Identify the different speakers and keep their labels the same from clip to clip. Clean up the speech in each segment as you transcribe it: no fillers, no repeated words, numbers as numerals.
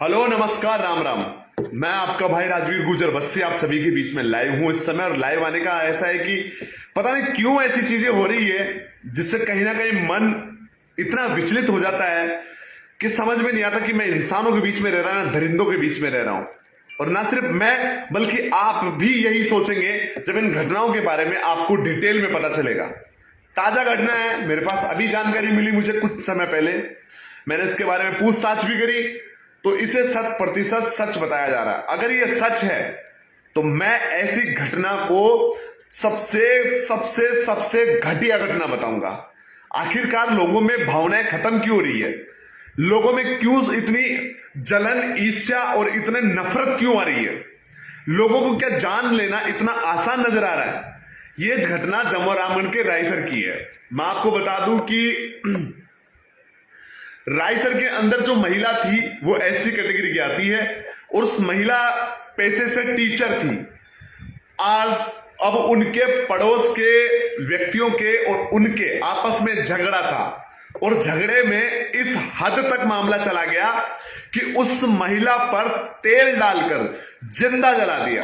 Speaker 1: Hello, नमस्कार, राम राम। मैं आपका भाई राजवीर गुर्जर बस्सी आप सभी के बीच में लाइव हूं इस समय। और लाइव आने का ऐसा है कि पता नहीं क्यों ऐसी चीजें हो रही है जिससे कहीं ना कहीं मन इतना विचलित हो जाता है कि समझ में नहीं आता कि मैं इंसानों के बीच में रह रहा हूं ना दरिंदों के बीच में रह रहा हूं। और ना सिर्फ मैं बल्कि आप भी यही सोचेंगे जब इन घटनाओं के बारे में आपको डिटेल में पता चलेगा। ताजा घटना है, मेरे पास अभी जानकारी मिली मुझे कुछ समय पहले। मैंने इसके बारे में पूछताछ भी करी तो इसे 100% सच बताया जा रहा है। अगर ये सच है तो मैं ऐसी घटना को सबसे सबसे सबसे घटिया घटना बताऊंगा। आखिरकार लोगों में भावनाएं खत्म क्यों हो रही है, लोगों में क्यों इतनी जलन, ईर्ष्या और इतने नफरत क्यों आ रही है, लोगों को क्या जान लेना इतना आसान नजर आ रहा है। यह घटना जमुआ रामगढ़ के रायसर की है। मैं आपको बता दूं कि रायसर के अंदर जो महिला थी वो एससी कैटेगरी की आती है और उस महिला पैसे से टीचर थी। आज अब उनके पड़ोस के व्यक्तियों के और उनके आपस में झगड़ा था और झगड़े में इस हद तक मामला चला गया कि उस महिला पर तेल डालकर जिंदा जला दिया।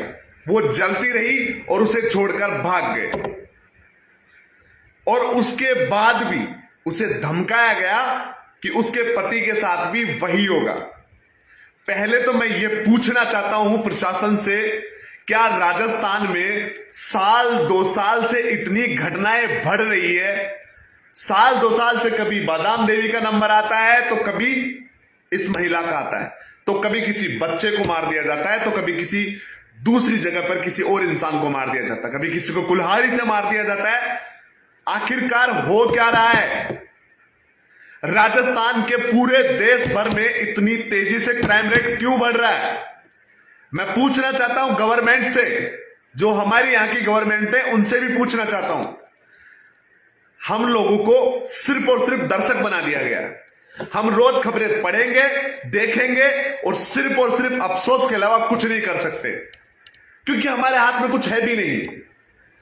Speaker 1: वो जलती रही और उसे छोड़कर भाग गए और उसके बाद भी उसे धमकाया गया कि उसके पति के साथ भी वही होगा। पहले तो मैं ये पूछना चाहता हूं प्रशासन से, क्या राजस्थान में साल 2 साल से इतनी घटनाएं बढ़ रही है? साल 2 साल से कभी बादाम देवी का नंबर आता है तो कभी इस महिला का आता है, तो कभी किसी बच्चे को मार दिया जाता है, तो कभी किसी दूसरी जगह पर किसी और इंसान को मार दिया जाता है, कभी किसी को कुल्हाड़ी से मार दिया जाता है। आखिरकार हो क्या रहा है? राजस्थान के पूरे देश भर में इतनी तेजी से क्राइम रेट क्यों बढ़ रहा है? मैं पूछना चाहता हूं गवर्नमेंट से, जो हमारी यहां की गवर्नमेंट है उनसे भी पूछना चाहता हूं। हम लोगों को सिर्फ और सिर्फ दर्शक बना दिया गया है। हम रोज खबरें पढ़ेंगे, देखेंगे और सिर्फ अफसोस के अलावा कुछ नहीं कर सकते, क्योंकि हमारे हाथ में कुछ है भी नहीं।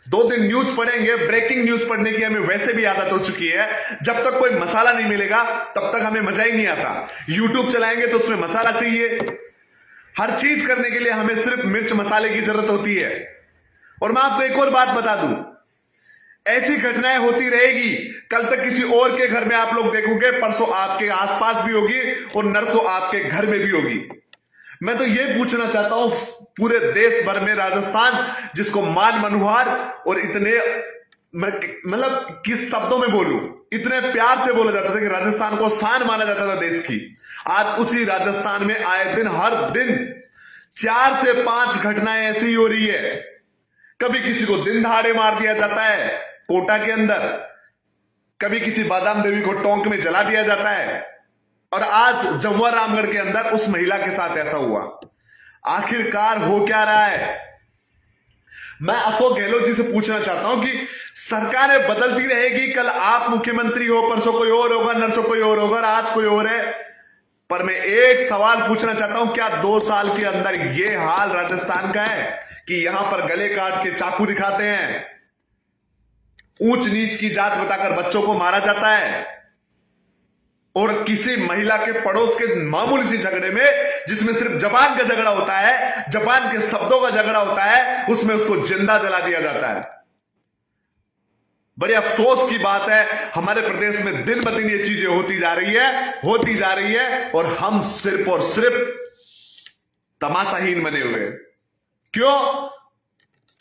Speaker 1: 2 दिन न्यूज पढ़ेंगे, ब्रेकिंग न्यूज पढ़ने की हमें वैसे भी आदत हो चुकी है। जब तक कोई मसाला नहीं मिलेगा तब तक हमें मजा ही नहीं आता। यूट्यूब चलाएंगे तो उसमें मसाला चाहिए। हर चीज करने के लिए हमें सिर्फ मिर्च मसाले की जरूरत होती है। और मैं आपको एक और बात बता दूं, ऐसी घटनाएं होती रहेगी। कल तक किसी और के घर में आप लोग देखोगे, परसों आपके आसपास भी होगी और नरसों आपके घर में भी होगी। मैं तो यह पूछना चाहता हूं पूरे देश भर में राजस्थान, जिसको मान मनोहर और इतने मतलब किस शब्दों में बोलूं, इतने प्यार से बोला जाता था कि राजस्थान को शान माना जाता था देश की, आज उसी राजस्थान में आए दिन हर दिन 4 से 5 घटनाएं ऐसी हो रही है। कभी किसी को दिन दहाड़े मार दिया जाता है कोटा के अंदर, कभी किसी बादाम देवी को टोंक में जला दिया जाता है, और आज जमुआ रामगढ़ के अंदर उस महिला के साथ ऐसा हुआ। आखिरकार हो क्या रहा है? मैं अशोक गहलोत जी से पूछना चाहता हूं कि सरकारें बदलती रहेगी, कल आप मुख्यमंत्री हो, परसों कोई और होगा, नरसों कोई और होगा, आज कोई और है। पर मैं एक सवाल पूछना चाहता हूं, क्या 2 साल के अंदर यह हाल राजस्थान का है कि यहां पर गले काट के चाकू दिखाते हैं, ऊंच नीच की जात बताकर बच्चों को मारा जाता है, और किसी महिला के पड़ोस के मामूली सी झगड़े में, जिसमें सिर्फ जबान का झगड़ा होता है, जबान के शब्दों का झगड़ा होता है, उसमें उसको जिंदा जला दिया जाता है। बड़े अफसोस की बात है, हमारे प्रदेश में दिन ब दिन ये चीजें होती जा रही है और हम सिर्फ और सिर्फ तमाशाहीन बने हुए हैं। क्यों?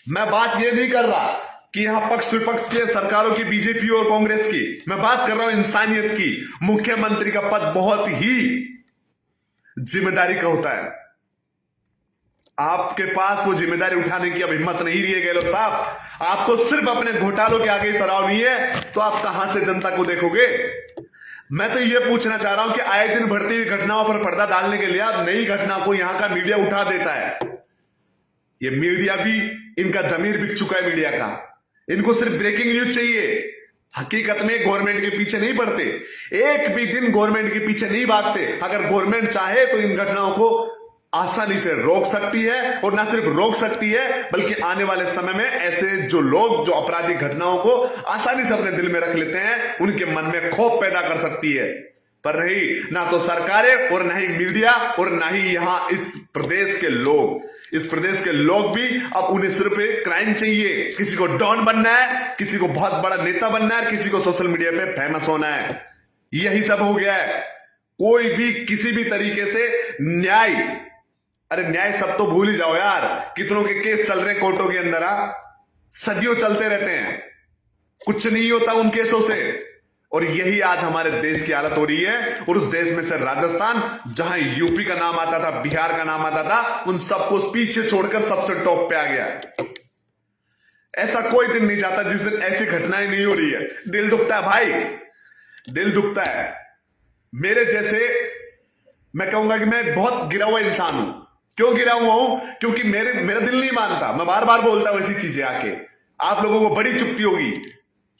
Speaker 1: मैं बात यह नहीं कर रहा कि यहां पक्ष विपक्ष के सरकारों की, बीजेपी और कांग्रेस की, मैं बात कर रहा हूं इंसानियत की। मुख्यमंत्री का पद बहुत ही जिम्मेदारी का होता है। आपके पास वो जिम्मेदारी उठाने की अब हिम्मत नहीं रही है गहलोत साहब। आपको सिर्फ अपने घोटालों के आगे सराव नहीं है तो आप कहां से जनता को देखोगे? मैं तो ये पूछना चाह रहा हूं कि आए दिन बढ़ती हुई घटनाओं पर पर्दा डालने के लिए अब नई घटना को यहां का मीडिया उठा देता है। ये मीडिया भी, इनका जमीर बिक चुका है मीडिया का। इनको सिर्फ ब्रेकिंग न्यूज चाहिए, हकीकत में गवर्नमेंट के पीछे नहीं पड़ते, एक भी दिन गवर्नमेंट के पीछे नहीं भागते। अगर गवर्नमेंट चाहे तो इन घटनाओं को आसानी से रोक सकती है, और ना सिर्फ रोक सकती है बल्कि आने वाले समय में ऐसे जो लोग जो आपराधिक घटनाओं को आसानी से अपने दिल में रख लेते हैं, उनके मन में खौफ पैदा कर सकती है। पर नहीं, ना तो सरकारें और ना ही मीडिया और ना ही यहां इस प्रदेश के लोग। इस प्रदेश के लोग भी अब उन्हें सिर्फ एक क्राइम चाहिए, किसी को डॉन बनना है, किसी को बहुत बड़ा नेता बनना है, किसी को सोशल मीडिया पे फेमस होना है। यही सब हो गया है। कोई भी किसी भी तरीके से न्याय, अरे न्याय सब तो भूल ही जाओ यार, कितनों के केस चल रहे हैं कोर्टों के अंदर, सदियों चलते रहते हैं, कुछ नहीं होता उन केसों से। और यही आज हमारे देश की हालत हो रही है। और उस देश में से राजस्थान, जहां यूपी का नाम आता था, बिहार का नाम आता था, उन सबको पीछे छोड़कर सबसे टॉप पे आ गया। ऐसा कोई दिन नहीं जाता जिस दिन ऐसी घटनाएं नहीं हो रही है। दिल दुखता है भाई, दिल दुखता है। मेरे जैसे, मैं कहूंगा कि मैं बहुत गिरा हुआ इंसान हूं। क्यों गिरा हुआ हूं? क्योंकि मेरा दिल नहीं मानता। मैं बार बार बोलता हूं ऐसी चीजें आके, आप लोगों को बड़ी चुभती होगी,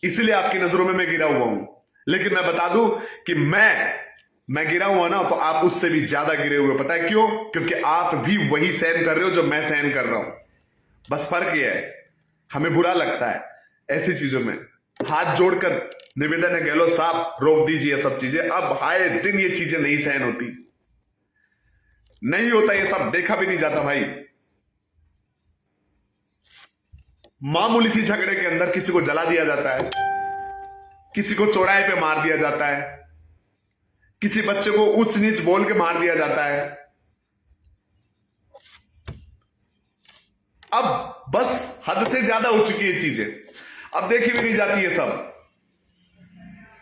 Speaker 1: इसलिए आपकी नजरों में मैं गिरा हुआ हूं। लेकिन मैं बता दूं कि मैं गिरा हुआ ना, तो आप उससे भी ज्यादा गिरे हुए। पता है क्यों? क्योंकि आप भी वही सहन कर रहे हो जो मैं सहन कर रहा हूं। बस फर्क यह है, हमें बुरा लगता है ऐसी चीजों में। हाथ जोड़कर निवेदन है गहलोत साहब, रोक दीजिए सब चीजें। अब आए दिन ये चीजें नहीं सहन होती, नहीं होता ये सब, देखा भी नहीं जाता भाई। मामूली सी झगड़े के अंदर किसी को जला दिया जाता है, किसी को चौराहे पे मार दिया जाता है, किसी बच्चे को ऊंच नीच बोल के मार दिया जाता है। अब बस हद से ज्यादा हो चुकी है चीजें, अब देखी भी नहीं जाती है सब।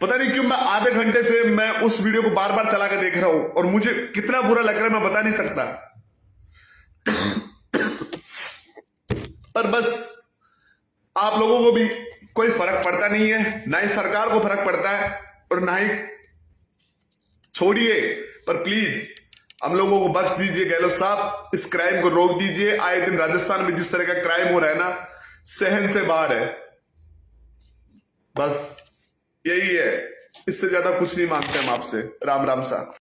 Speaker 1: पता नहीं क्यों मैं आधे घंटे से मैं उस वीडियो को बार बार चला कर देख रहा हूं, और मुझे कितना बुरा लग रहा है मैं बता नहीं सकता। पर बस आप लोगों को भी कोई फर्क पड़ता नहीं है, ना ही सरकार को फर्क पड़ता है, और ना ही, छोड़िए, पर प्लीज हम लोगों को बख्श दीजिए गहलोत साहब, इस क्राइम को रोक दीजिए। आए दिन राजस्थान में जिस तरह का क्राइम हो रहा है ना, सहन से बाहर है। बस यही है, इससे ज्यादा कुछ नहीं मांगते हम आपसे। राम राम सा।